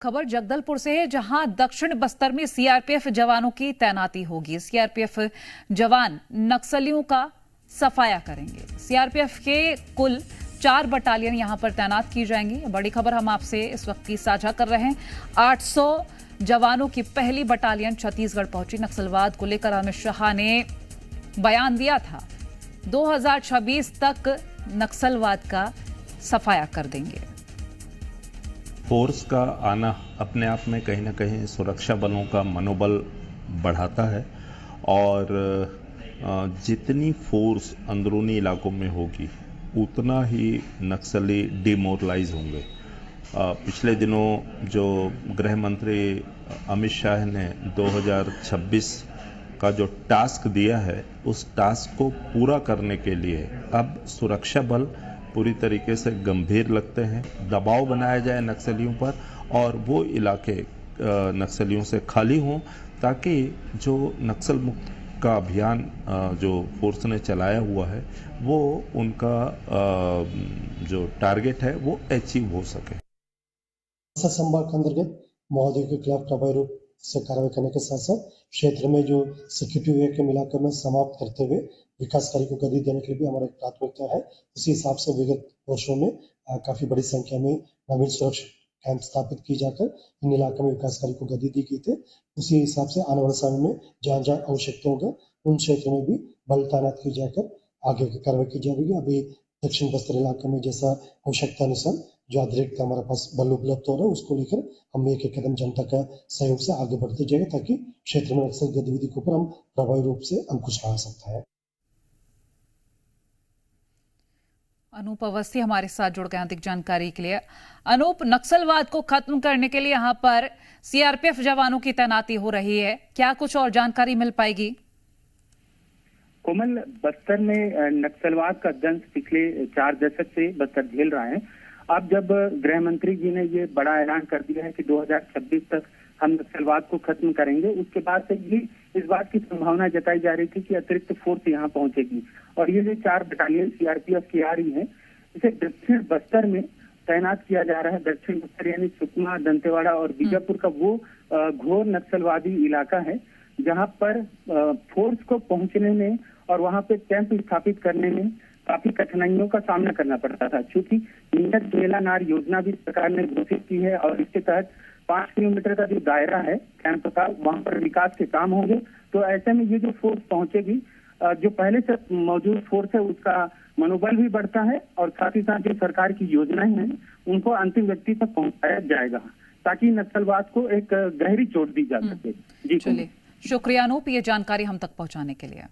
खबर जगदलपुर से है, जहां दक्षिण बस्तर में सीआरपीएफ जवानों की तैनाती होगी। सीआरपीएफ जवान नक्सलियों का सफाया करेंगे। सीआरपीएफ के कुल 4 बटालियन यहां पर तैनात की जाएंगी। बड़ी खबर हम आपसे इस वक्त की साझा कर रहे हैं। 800 जवानों की पहली बटालियन छत्तीसगढ़ पहुंची। नक्सलवाद को लेकर अमित शाह ने बयान दिया था, 2026 तक नक्सलवाद का सफाया कर देंगे। फोर्स का आना अपने आप में कहीं ना कहीं सुरक्षा बलों का मनोबल बढ़ाता है और जितनी फोर्स अंदरूनी इलाकों में होगी उतना ही नक्सली डिमोरलाइज होंगे। पिछले दिनों जो गृह मंत्री अमित शाह ने 2026 का जो टास्क दिया है, उस टास्क को पूरा करने के लिए अब सुरक्षा बल पूरी तरीके से गंभीर लगते हैं। दबाव बनाया जाए नक्सलियों पर और वो इलाके नक्सलियों से खाली हों, ताकि जो नक्सल मुक्त का अभियान जो फोर्स ने चलाया हुआ है वो उनका जो टारगेट है वो अचीव हो सके। संभाग के अंतर्गत महोदय के खिलाफ प्रभावी रूप से कार्रवाई करने के साथ साथ क्षेत्र में जो सिक्योरिटी वैक्यूम इलाके में समाप्त करते हुए विकास कार्य को गति देने के लिए भी हमारा एक प्राथमिकता है। इसी हिसाब से विगत वर्षों में काफी बड़ी संख्या में नवीन सुरक्षा कैंप स्थापित की जाकर इन इलाकों में विकास कार्य को गति दी गई थी। उसी हिसाब से आने वाले समय में जहाँ जहाँ आवश्यकता होगा उन क्षेत्रों में भी बल तैनात की जाकर आगे की कार्रवाई की जाएगी। अभी दक्षिण बस्तर इलाके में जैसा आवश्यकता अनुसार जो अतिरिक्त हमारे पास बल उपलब्ध हो रहा है, उसको लेकर हम एक एक कदम जनता का सहयोग से आगे बढ़ते जाएंगे, ताकि क्षेत्र में नक्सल गतिविधि के ऊपर हम प्रभावी रूप से अंकुश लगा सकता है। अनूप अवस्थी हमारे साथ जुड़ गए अधिक जानकारी के लिए। अनूप, नक्सलवाद को खत्म करने के लिए यहाँ पर सीआरपीएफ जवानों की तैनाती हो रही है, क्या कुछ और जानकारी मिल पाएगी? कोमल, बस्तर में नक्सलवाद का दंश पिछले 4 दशक से बस्तर झेल रहा है। अब जब गृह मंत्री जी ने ये बड़ा ऐलान कर दिया है कि 2026 तक हम नक्सलवाद को खत्म करेंगे, उसके बाद से ही इस बात की संभावना जताई जा रही थी कि अतिरिक्त फोर्स यहाँ पहुंचेगी और ये जो 4 बटालियन सीआरपीएफ की आ रही है, इसे दक्षिण बस्तर में तैनात किया जा रहा है। दक्षिण बस्तर यानी सुकमा, दंतेवाड़ा और बीजापुर का वो घोर नक्सलवादी इलाका है जहाँ पर फोर्स को पहुंचने में और वहाँ पे कैंप स्थापित करने में काफी कठिनाइयों का सामना करना पड़ता था। चूंकि नीरज मेला नार योजना भी सरकार ने घोषित की है और इसके तहत 5 किलोमीटर का जो दायरा है कैंप का, वहां पर विकास के काम होंगे। तो ऐसे में ये जो फोर्स पहुंचेगी, जो पहले से मौजूद फोर्स है उसका मनोबल भी बढ़ता है और साथ ही साथ जो सरकार की योजनाएं हैं उनको अंतिम व्यक्ति तक पहुंचाया जाएगा, ताकि नक्सलवाद को एक गहरी चोट दी जा सके। जी चलिए, शुक्रिया अनूप, ये जानकारी हम तक पहुंचाने के लिए।